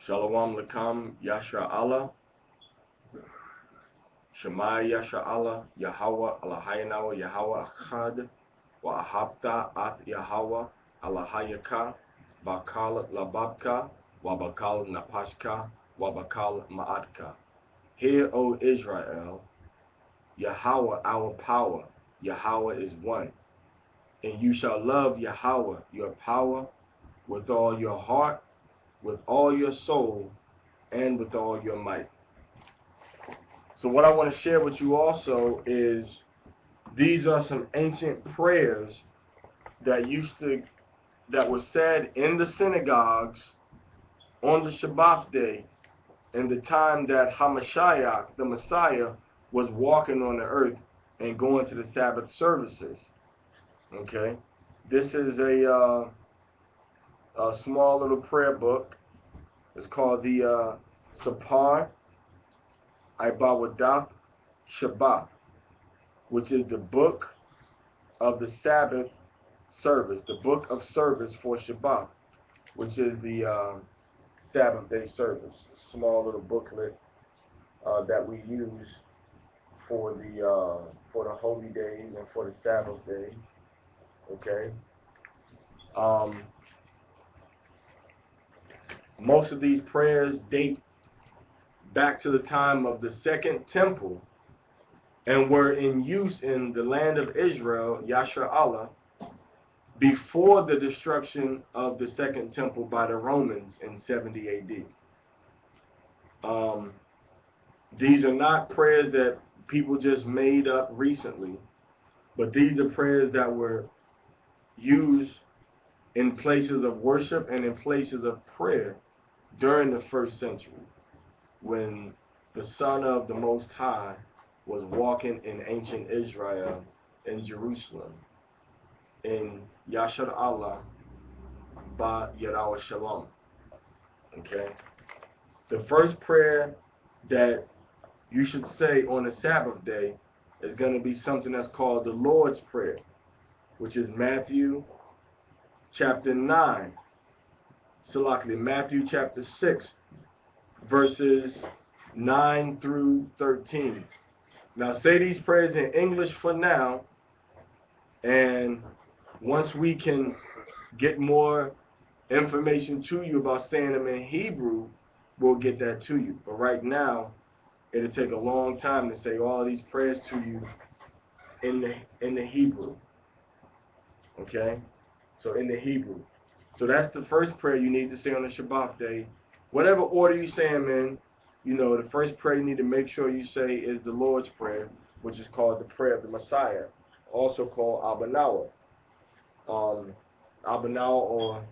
Shalom Lakam Yasha Allah. Shema Yasha Allah. Yahweh Allahaynawa Yahweh Achad. Wa Ahabta At Yahweh Allahayaka. Bakal Lababka. Wa Bakal Napashka. Wa Bakal Ma'atka. Hear, O Israel, Yahweh our power. Yahweh is one. And you shall love Yahweh your power with all your heart, with all your soul, and with all your might. So what I want to share with you also is these are some ancient prayers that were said in the synagogues on the Shabbat day in the time that Hamashiach, the Messiah, was walking on the earth and going to the Sabbath services. Okay, this is a small little prayer book. It's called the Sapar Ibawadah Shabbat, which is the book of the Sabbath service, the book of service for Shabbat, which is the Sabbath day service. A small little booklet that we use for the holy days and for the Sabbath day. Okay. Most of these prayers date back to the time of the Second Temple and were in use in the land of Israel, Yasha Allah, before the destruction of the Second Temple by the Romans in 70 AD. These are not prayers that people just made up recently, but these are prayers that were used in places of worship and in places of prayer during the first century, when the Son of the Most High was walking in ancient Israel in Jerusalem, in Yashar Allah Ba Yarawa Shalom. Okay? The first prayer that you should say on the Sabbath day is going to be something that's called the Lord's Prayer, which is Matthew chapter 9. Salakli, Matthew chapter 6, verses 9 through 13. Now say these prayers in English for now, and once we can get more information to you about saying them in Hebrew, we'll get that to you. But right now, it'll take a long time to say all of these prayers to you in the Hebrew. Okay? So in the Hebrew. So that's the first prayer you need to say on the Shabbat day. Whatever order you say them in, you know, the first prayer you need to make sure you say is the Lord's Prayer, which is called the Prayer of the Messiah, also called Abanawa. Abanawa or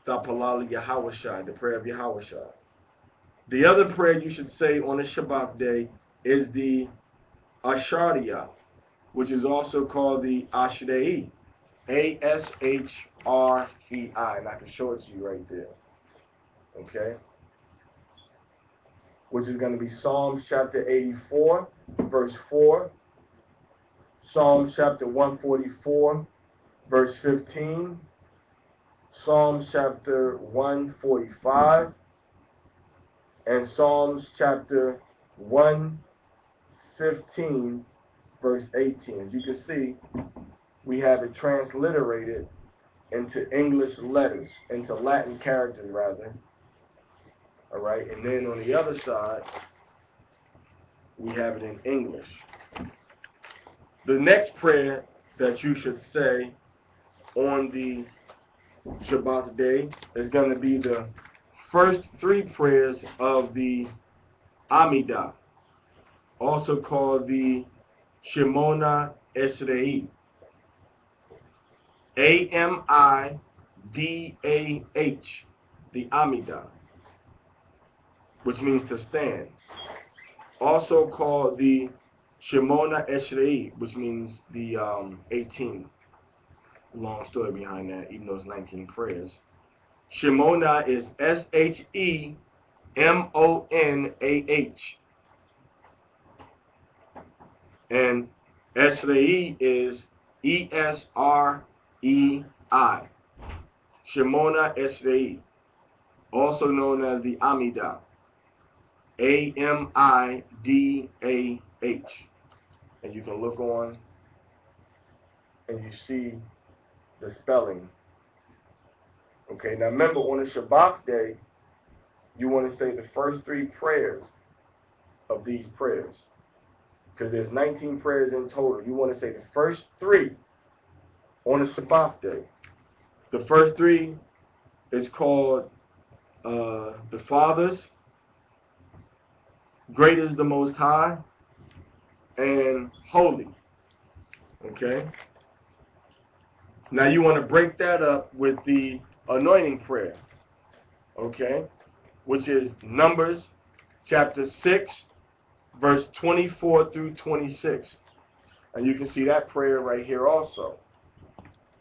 Thapalali Yahawashai, the Prayer of Yahawashai. The other prayer you should say on the Shabbat day is the Ashariya, which is also called the Ashrei, Ashrei, and I can show it to you right there. Okay? Which is going to be Psalms chapter 84, verse 4, Psalms chapter 144, verse 15, Psalms chapter 145, and Psalms chapter 115, verse 18. As you can see, we have it transliterated into English letters, into Latin characters rather. All right, and then on the other side, we have it in English. The next prayer that you should say on the Shabbat day is going to be the first three prayers of the Amidah, also called the Shemona Esrei, Amidah, the Amidah, which means to stand. Also called the Shemona Esrei, which means the 18. Long story behind that, even though it's 19 prayers. Shemona is Shemonah. And Esrei is Esrei. Shemona Esrei. also known as the Amidah. Amidah. And you can look on and you see the spelling. Okay, now remember, on the Shabbat day, you want to say the first 3 prayers of these prayers. Because there's 19 prayers in total. You want to say the first 3 on the Sabbath day. The first 3 is called the Fathers, Great is the Most High, and Holy. Okay? Now you want to break that up with the anointing prayer. Okay? Which is Numbers chapter 6, verse 24 through 26. And you can see that prayer right here also.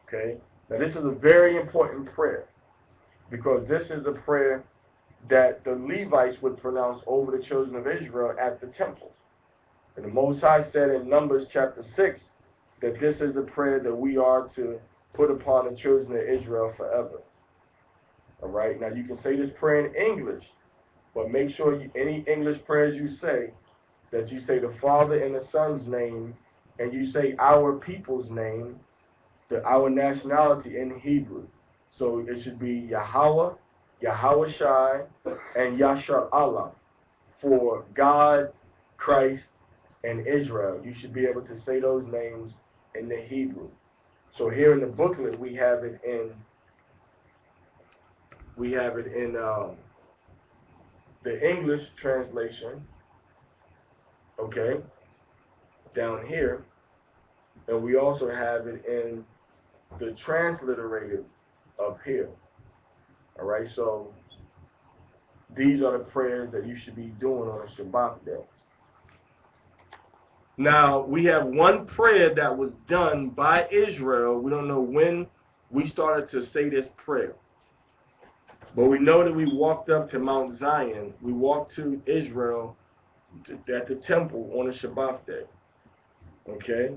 Okay? Now this is a very important prayer, because this is the prayer that the Levites would pronounce over the children of Israel at the temple. And the Most High said in Numbers chapter 6 that this is the prayer that we are to put upon the children of Israel forever. All right? Now you can say this prayer in English, but make sure any English prayers you say, that you say the Father and the Son's name, and you say our people's name, our nationality in Hebrew. So it should be Yahweh, Yahweh Shai, and Yashar Allah, for God, Christ, and Israel. You should be able to say those names in the Hebrew. So here in the booklet we have it in the English translation, okay, down here, and we also have it in the transliterated up here. All right, so these are the prayers that you should be doing on a Shabbat day. Now, we have one prayer that was done by Israel. We don't know when we started to say this prayer, but we know that we walked up to Mount Zion. We walked to Israel at the temple on a Shabbat day. Okay?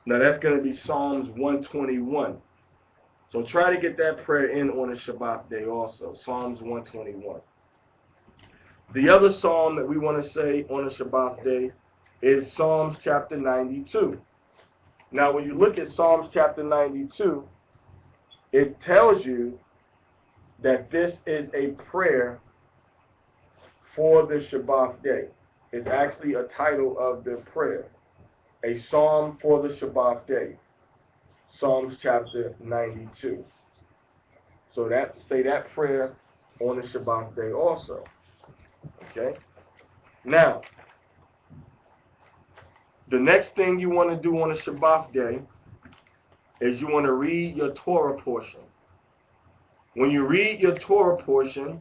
Now, that's going to be Psalms 121. So try to get that prayer in on a Shabbat day also, Psalms 121. The other psalm that we want to say on a Shabbat day is Psalms chapter 92. Now, when you look at Psalms chapter 92, it tells you that this is a prayer for the Shabbat day. It's actually a title of the prayer, a psalm for the Shabbat day. Psalms chapter 92. So say that prayer on the Shabbat day also. Okay? Now, the next thing you want to do on a Shabbat day is you want to read your Torah portion. When you read your Torah portion,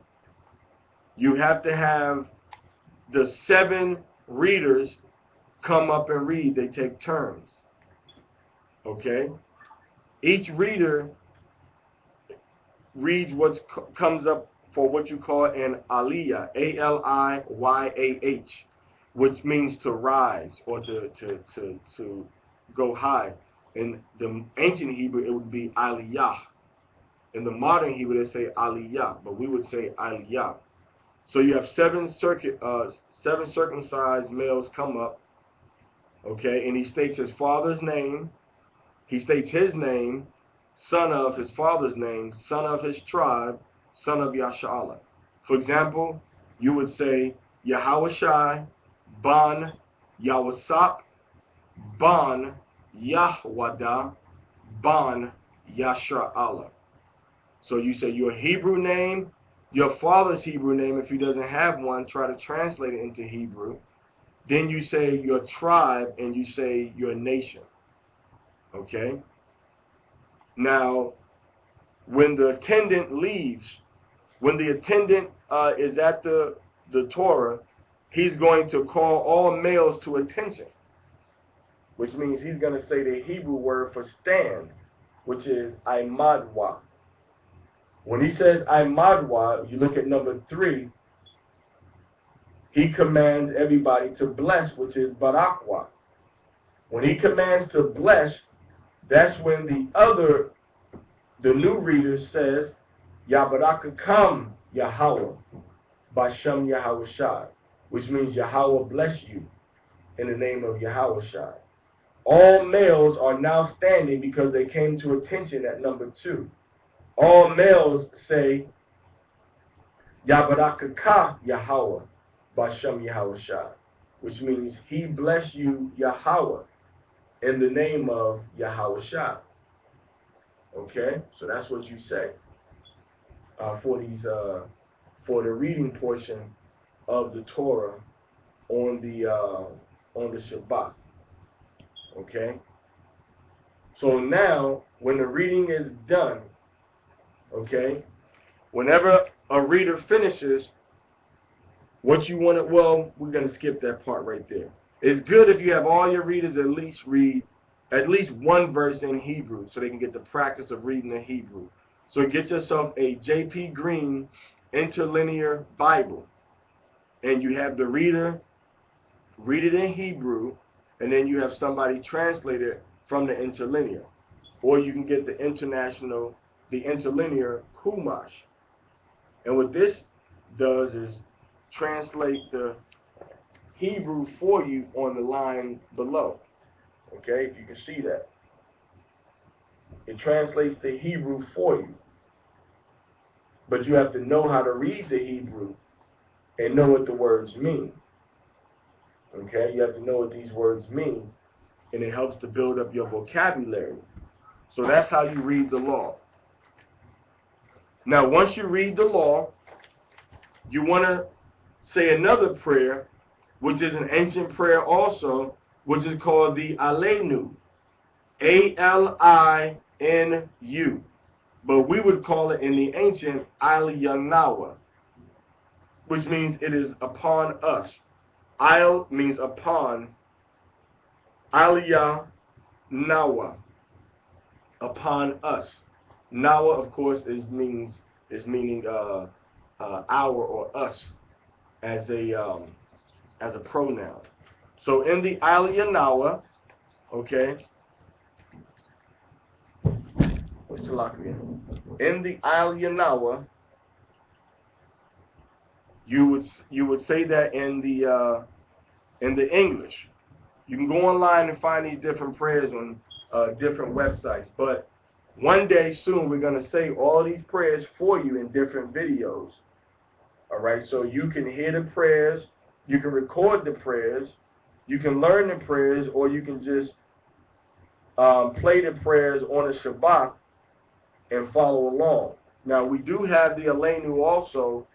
you have to have the 7 readers come up and read. They take turns. Okay? Each reader reads what comes up for what you call an aliyah, A-L-I-Y-A-H, which means to rise or to go high. In the ancient Hebrew, it would be aliyah. In the modern Hebrew, they say aliyah, but we would say aliyah. So you have 7 circumcised males come up, okay, and he states his father's name. He states his name, son of his father's name, son of his tribe, son of Yasha'Allah. For example, you would say Yahawashai, Ban, Yawasap, Ban, Yahwada, Ban, Yasha'Allah. So you say your Hebrew name, your father's Hebrew name, if he doesn't have one, try to translate it into Hebrew. Then you say your tribe, and you say your nation. Okay? Now, when the attendant leaves, when the attendant is at the Torah, he's going to call all males to attention, which means he's going to say the Hebrew word for stand, which is Imadwa. When he says Imadwa, you look at number 3, he commands everybody to bless, which is Barakwa. When he commands to bless, that's when the new reader says, Yabarakakam, Yahweh, Bashem Yahweh Shai, which means Yahweh bless you in the name of Yahweh Shai. All males are now standing because they came to attention at number 2. All males say, Yabarakaka Yahweh, Bashem Yahweh Shai, which means he bless you, Yahweh, in the name of Yahweh Shai. Okay, so that's what you say for the reading portion of the Torah on the Shabbat. Okay, so now when the reading is done, okay, whenever a reader finishes, what you want to, well, we're going to skip that part right there. It's good if you have all your readers at least read at least one verse in Hebrew so they can get the practice of reading in Hebrew. So get yourself a J.P. Green interlinear Bible, and you have the reader read it in Hebrew, and then you have somebody translate it from the interlinear. Or you can get the interlinear Chumash. And what this does is translate the Hebrew for you on the line below. Okay, if you can see that. It translates the Hebrew for you. But you have to know how to read the Hebrew and know what the words mean. Okay, you have to know what these words mean, and it helps to build up your vocabulary. So that's how you read the law. Now, once you read the law, you want to say another prayer, which is an ancient prayer also, which is called the Aleinu, A-L-I-N-U. But we would call it in the ancient Aliyanawa, which means it is upon us. Al means upon, Aliyah Nawa, upon us. Nawa, of course, is meaning our or us as a pronoun. So in the Aliyah Nawa, okay, what's the lock again? In the Aliyah Nawa, you would say that in the English. You can go online and find these different prayers on different websites. But one day soon, we're going to say all these prayers for you in different videos. All right, so you can hear the prayers, you can record the prayers, you can learn the prayers, or you can just play the prayers on the Shabbat and follow along. Now, we do have the Aleinu also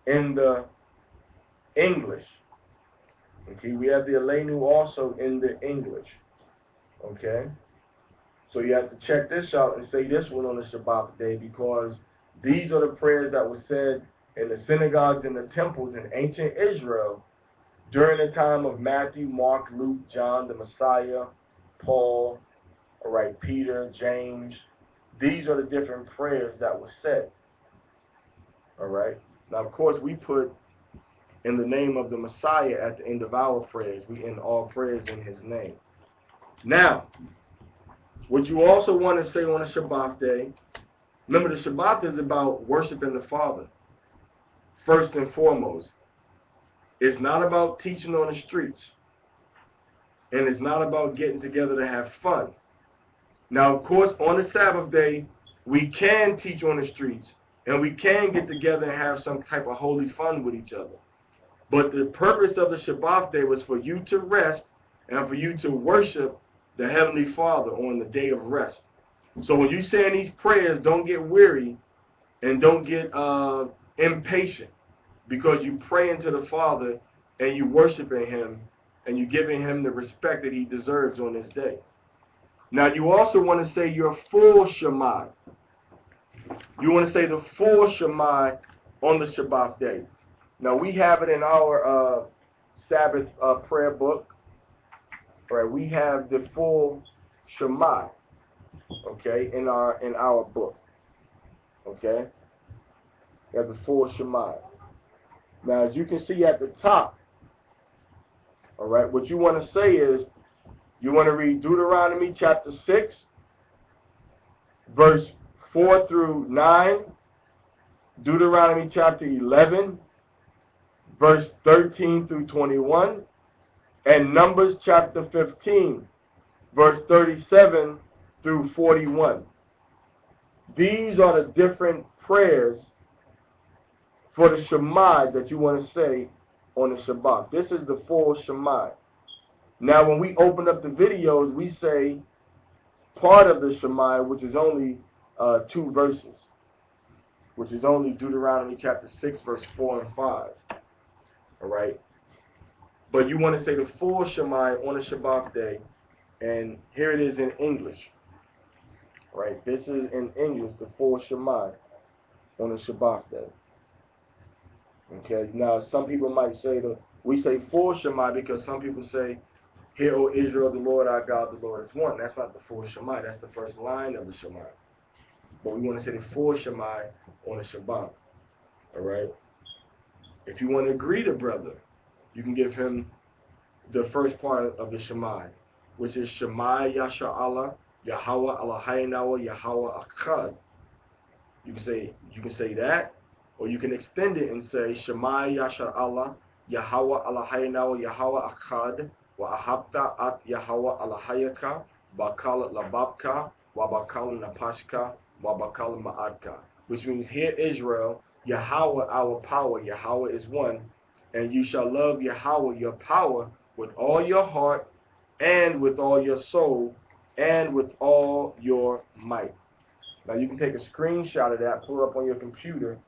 in the English. Okay, we have the Aleinu also in the English. Okay, so you have to check this out and say this one on the Shabbat day, because these are the prayers that were said in the synagogues and the temples in ancient Israel during the time of Matthew, Mark, Luke, John, the Messiah, Paul, all right, Peter, James. These are the different prayers that were said. All right. Now, of course, we put in the name of the Messiah at the end of our prayers. We end all prayers in his name. Now, what you also want to say on a Shabbat day, remember the Shabbat is about worshiping the Father, first and foremost. It's not about teaching on the streets, and it's not about getting together to have fun. Now, of course, on the Sabbath day, we can teach on the streets, and we can get together and have some type of holy fun with each other. But the purpose of the Shabbat day was for you to rest and for you to worship the Heavenly Father on the day of rest. So when you say these prayers, don't get weary and don't get impatient, because you praying to the Father and you worshiping him and you giving him the respect that he deserves on this day. Now you also want to say your full Shema. You want to say the full Shema on the Shabbat day. Now we have it in our Sabbath prayer book. Right, we have the full Shema, okay, in our book. Okay? We have the full Shema. Now as you can see at the top, all right, what you want to say is you want to read Deuteronomy chapter 6, verse 4 through 9, Deuteronomy chapter 11, verse 13 through 21, and Numbers chapter 15, verse 37 through 41. These are the different prayers for the Shema that you want to say on the Shabbat. This is the full Shema. Now, when we open up the videos, we say part of the Shema, which is only 2 verses, which is only Deuteronomy chapter 6, verse 4 and 5. All right? But you want to say the full Shema on the Shabbat day, and here it is in English. All right? This is in English, the full Shema on the Shabbat day. Okay? Now, some people might say we say full Shema because some people say, "Hear, O Israel, the Lord our God, the Lord is one." That's not the full Shema. That's the first line of the Shema. But we want to say the full Shema on the Shabbat. All right? If you want to greet a brother, you can give him the first part of the Shema, which is Shema Yasha Allah, Yahweh Eloheinu, Yahweh Echad. You can say that, or you can extend it and say Shema Yasha Allah, Yahweh Eloheinu, Yahweh Echad, wa ahabta at Yahweh Elohayaka, bakal lababka, wa bakal napashka, wa bakal ma'adka. Which means, hear Israel, Yahweh our power, Yahweh is one, and you shall love Yahweh your power with all your heart, and with all your soul, and with all your might. Now you can take a screenshot of that, pull it up on your computer,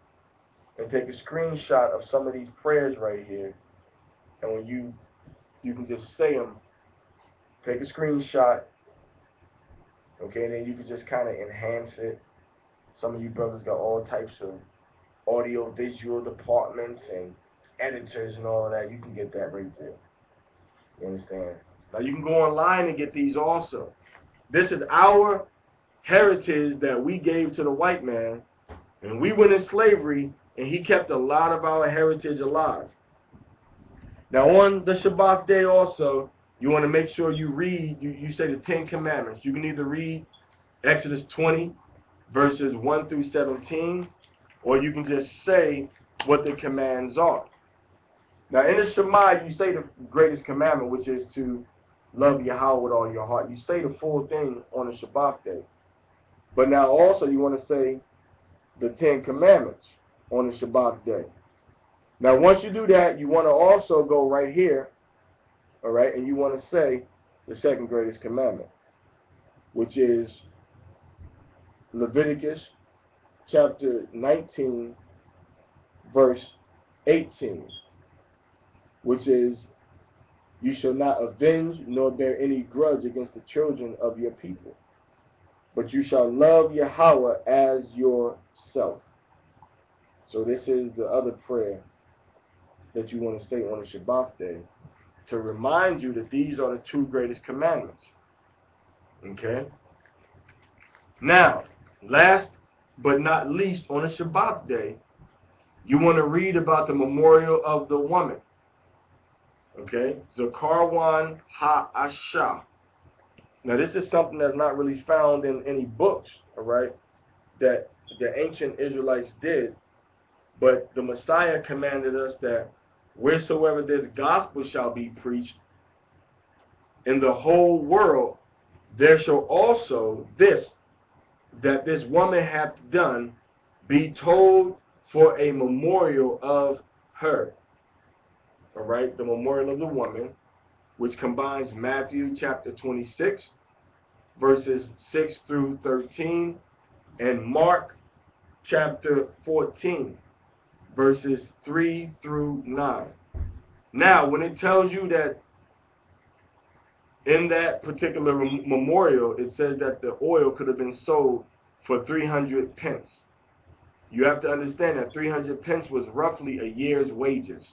and take a screenshot of some of these prayers right here. And when you can just say them, take a screenshot, okay, and then you can just kind of enhance it. Some of you brothers got all types of audio visual departments and editors and all of that. You can get that right there. You understand? Now you can go online and get these also. This is our heritage that we gave to the white man, and we went in slavery, and he kept a lot of our heritage alive. Now on the Shabbat day also, you want to make sure you read, you say the 10 Commandments. You can either read Exodus 20, verses 1 through 17, or you can just say what the commands are. Now in the Shema, you say the greatest commandment, which is to love Yahweh with all your heart. You say the full thing on the Shabbat day. But now also you want to say the 10 Commandments on the Shabbat day. Now once you do that, you want to also go right here, all right, and you want to say the second greatest commandment, which is Leviticus chapter 19, verse 18, which is, you shall not avenge nor bear any grudge against the children of your people, but you shall love Yahweh as yourself. So this is the other prayer that you want to say on the Shabbat day to remind you that these are the 2 greatest commandments. Okay? Now, last but not least, on the Shabbat day, you want to read about the memorial of the woman. Okay? Zakarwan Ha'asha. Now, this is something that's not really found in any books, all right, that the ancient Israelites did. But the Messiah commanded us that wheresoever this gospel shall be preached in the whole world, there shall also that this woman hath done be told for a memorial of her. All right, the memorial of the woman, which combines Matthew chapter 26, verses 6 through 13, and Mark chapter 14, verses 3 through 9. Now, when it tells you that in that particular memorial, it says that the oil could have been sold for 300 pence. You have to understand that 300 pence was roughly a year's wages.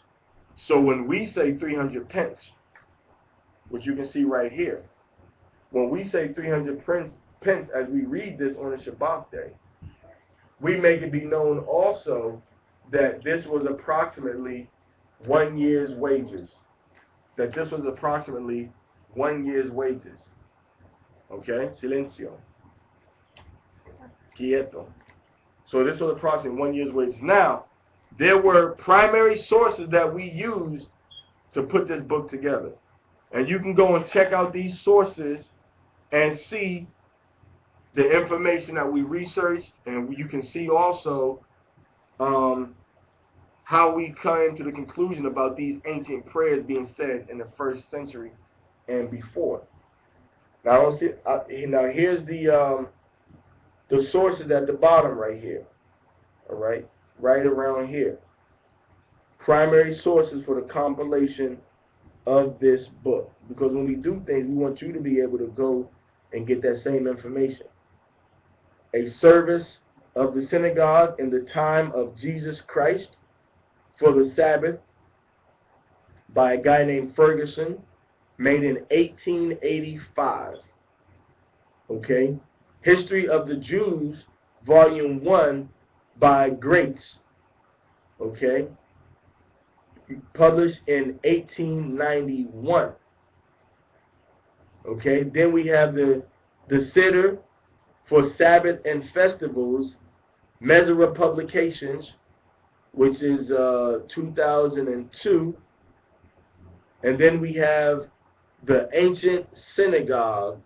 So when we say 300 pence, which you can see right here, when we say 300 pence as we read this on the Shabbat day, we make it be known also that this was approximately 1 year's wages. That this was approximately 1 year's wages. Okay? Silencio. Quieto. So this was approximately 1 year's wages. Now, there were primary sources that we used to put this book together. And you can go and check out these sources and see the information that we researched, and you can see also how we came to the conclusion about these ancient prayers being said in the 1st century and before. Now, here's the sources at the bottom right here. All right, right around here. Primary sources for the compilation of this book. Because when we do things, we want you to be able to go and get that same information. A service of the synagogue in the time of Jesus Christ for the Sabbath by a guy named Ferguson, made in 1885. Okay? History of the Jews, Volume 1, by Grates. Okay? Published in 1891. Okay? Then we have the Siddur for Sabbath and Festivals, Mesera Publications, which is 2002. And then we have the Ancient Synagogue,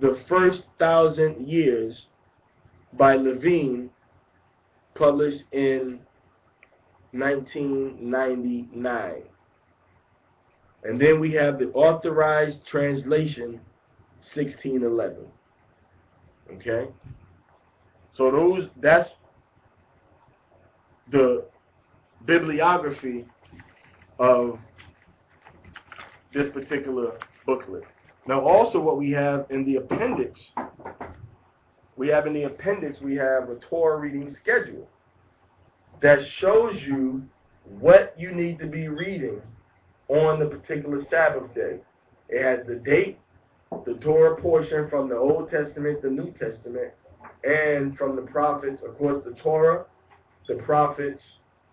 the First 1,000 Years, by Levine, published in 1999. And then we have the Authorized Translation, 1611. Okay? So that's the bibliography of this particular booklet. Now also what we have in the appendix, we have a Torah reading schedule that shows you what you need to be reading on the particular Sabbath day. It has the date, the Torah portion from the Old Testament, the New Testament, and from the prophets, of course, the Torah, the prophets,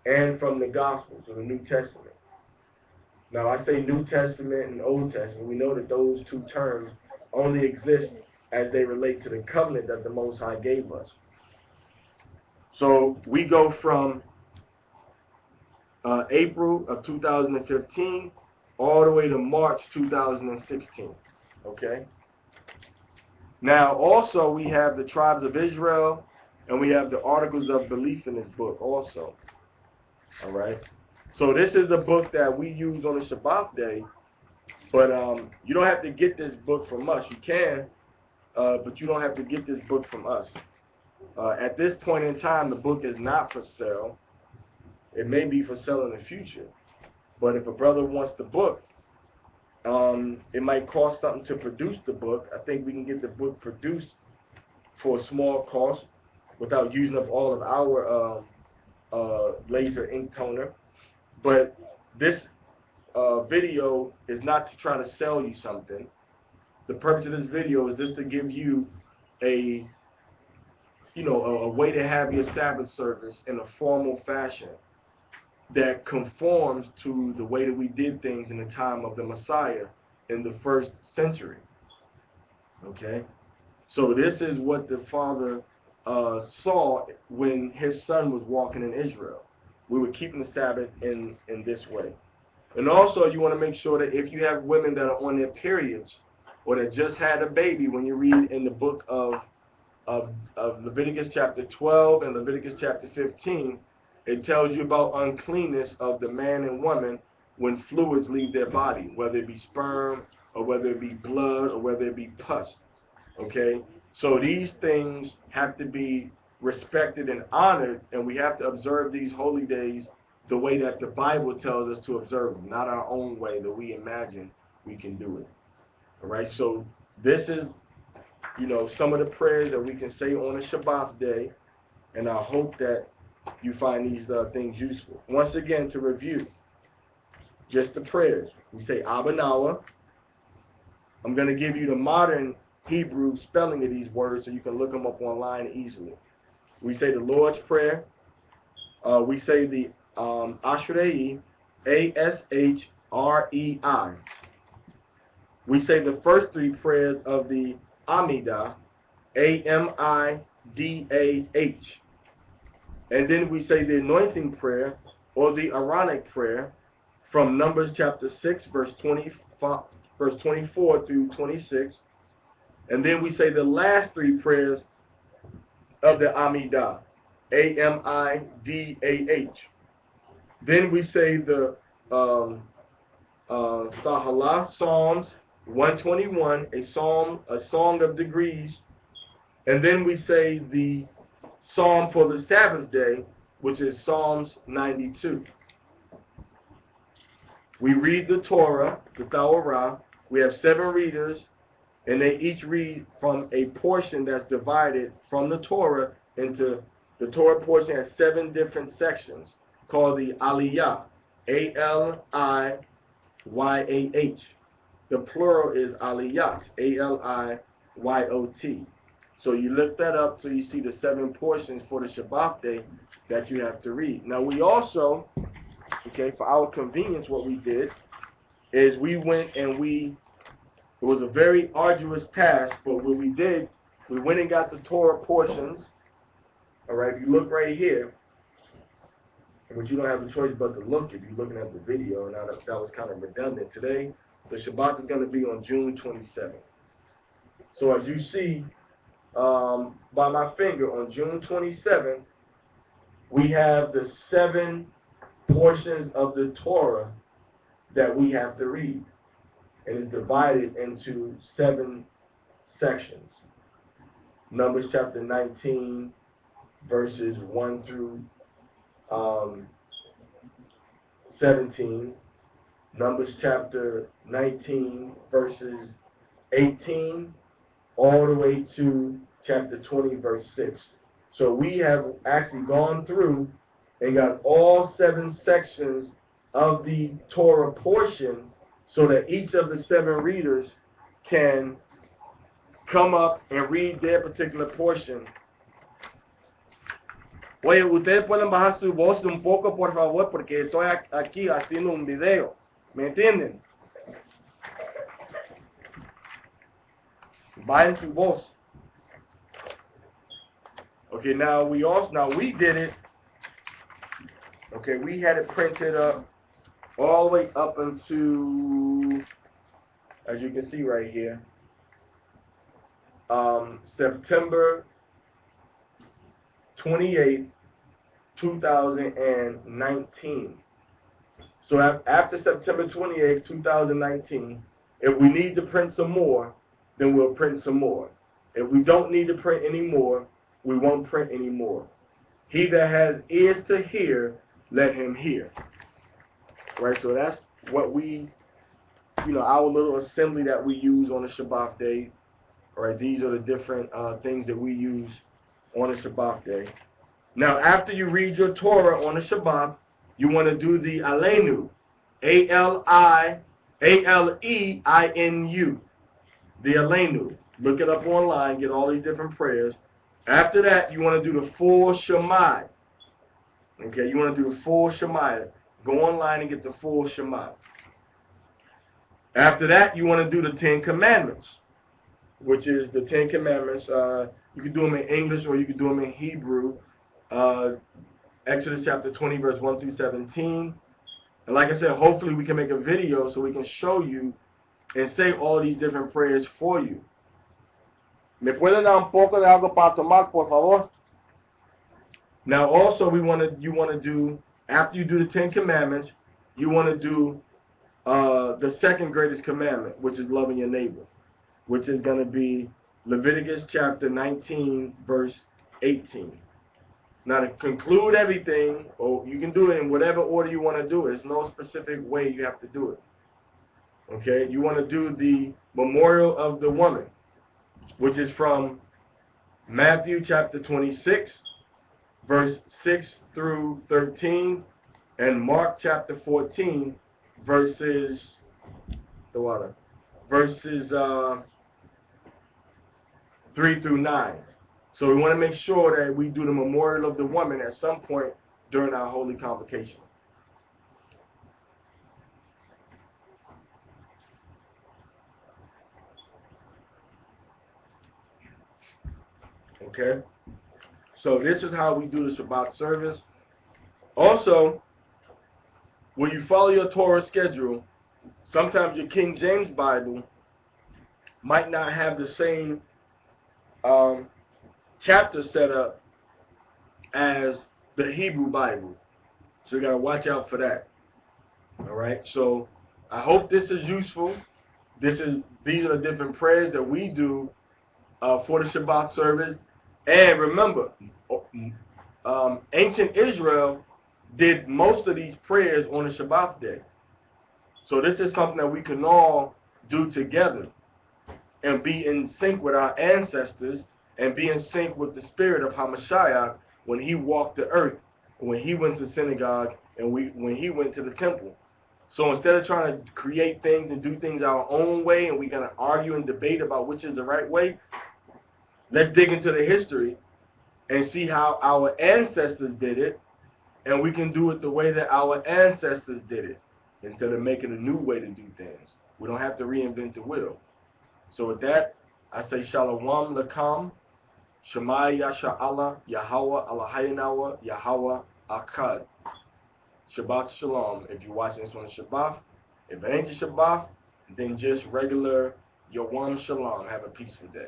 and from the Gospels, or the New Testament. Now, I say New Testament and Old Testament. We know that those two terms only exist as they relate to the covenant that the Most High gave us. So we go from April of 2015 all the way to March 2016. Okay? Now, also, we have the tribes of Israel, and we have the articles of belief in this book also. All right? So this is the book that we use on the Shabbat day, but you don't have to get this book from us. You can, but you don't have to get this book from us. At this point in time, the book is not for sale. It may be for sale in the future. But if a brother wants the book, it might cost something to produce the book. I think we can get the book produced for a small cost without using up all of our laser ink toner. But this video is not to try to sell you something. The purpose of this video is just to give you a way to have your Sabbath service in a formal fashion that conforms to the way that we did things in the time of the Messiah in the 1st century. Okay? So this is what the Father saw when his son was walking in Israel. We were keeping the Sabbath in this way. And also you want to make sure that if you have women that are on their periods or that just had a baby, when you read in the book of Leviticus chapter 12 and Leviticus chapter 15, it tells you about uncleanness of the man and woman when fluids leave their body, whether it be sperm or whether it be blood or whether it be pus. Okay? So these things have to be respected and honored, and we have to observe these holy days the way that the Bible tells us to observe them, not our own way that we imagine we can do it. All right? So this is, some of the prayers that we can say on a Shabbat day, and I hope that you find these things useful. Once again, to review, just the prayers. We say Abba Nawa. I'm going to give you the modern Hebrew spelling of these words so you can look them up online easily. We say the Lord's Prayer. We say the Ashrei, A-S-H-R-E-I. We say the first three prayers of the Amidah, A-M-I-D-A-H. And then we say the anointing prayer or the Aaronic prayer from Numbers chapter 6, verse 24 through 26. And then we say the last three prayers of the Amidah, Amidah. Then we say the Sahalah, Psalms 121, a song of degrees. And then we say the Psalm for the Sabbath day, which is Psalms 92. We read the Torah, the Torah. We have 7 readers, and they each read from a portion that's divided from the Torah into, the Torah portion has 7 different sections called the Aliyah, Aliyah. The plural is Aliyat, Aliyot. So you look that up so you see the 7 portions for the Shabbat day that you have to read. Now we also, okay, for our convenience, what we did is we went and it was a very arduous task, but what we did, we went and got the Torah portions. All right, if you look right here, but you don't have a choice but to look if you're looking at the video. Now that was kind of redundant. Today, the Shabbat is going to be on June 27th. So as you see by my finger, on June 27th, we have the 7 portions of the Torah that we have to read. And it's divided into 7 sections. Numbers chapter 19, verses 1 through 17. Numbers chapter 19, verses 18, all the way to chapter 20, verse 6. So we have actually gone through and got all 7 sections of the Torah portion so that each of the 7 readers can come up and read their particular portion. Oye, ustedes pueden bajar su voz un poco, por favor, porque estoy aquí haciendo un video. ¿Me entienden? Bajen su voz. Okay, now we did it. Okay, we had it printed up all the way up into, as you can see right here, September 28th, 2019. So after September 28th, 2019, if we need to print some more, then we'll print some more. If we don't need to print any more, we won't print any more. He that has ears to hear, let him hear. Right, so that's what we, our little assembly that we use on the Shabbat day. All right, these are the different things that we use on the Shabbat day. Now, after you read your Torah on the Shabbat, you want to do the Aleinu, Aleinu, the Aleinu. Look it up online, get all these different prayers. After that, you want to do the full Shema. Okay, you want to do the full Shema. Go online and get the full Shema. After that, you want to do the 10 Commandments, which is the 10 Commandments. You can do them in English or you can do them in Hebrew. Exodus chapter 20, verse 1 through 17. And like I said, hopefully we can make a video so we can show you and say all these different prayers for you. ¿Me pueden dar un poco de algo para tomar, por favor? Now also you want to do, after you do the 10 Commandments, you want to do the second greatest commandment, which is loving your neighbor, which is going to be Leviticus chapter 19, verse 18. Now to conclude everything, or you can do it in whatever order you want to do it. There's no specific way you have to do it. Okay, you want to do the memorial of the woman, which is from Matthew chapter 26, verse 6 through 13, and Mark chapter 14, verses 3 through 9. So we want to make sure that we do the memorial of the woman at some point during our holy convocation. Okay? So this is how we do the Shabbat service. Also, when you follow your Torah schedule, sometimes your King James Bible might not have the same chapter set up as the Hebrew Bible. So you got to watch out for that. All right. So I hope this is useful. These are the different prayers that we do for the Shabbat service. And remember, ancient Israel did most of these prayers on the Shabbat day. So this is something that we can all do together and be in sync with our ancestors and be in sync with the spirit of Hamashiach when he walked the earth, when he went to synagogue, and when he went to the temple. So instead of trying to create things and do things our own way, and we're going to argue and debate about which is the right way, let's dig into the history and see how our ancestors did it, and we can do it the way that our ancestors did it, instead of making a new way to do things. We don't have to reinvent the wheel. So with that, I say Shalom Lakam, Shema Yasha'Allah, Yahweh Allahayinawa, Yahweh Akkad. Shabbat Shalom. If you're watching this on the Shabbat, if it ain't the Shabbat, then just regular Yawam Shalom. Have a peaceful day.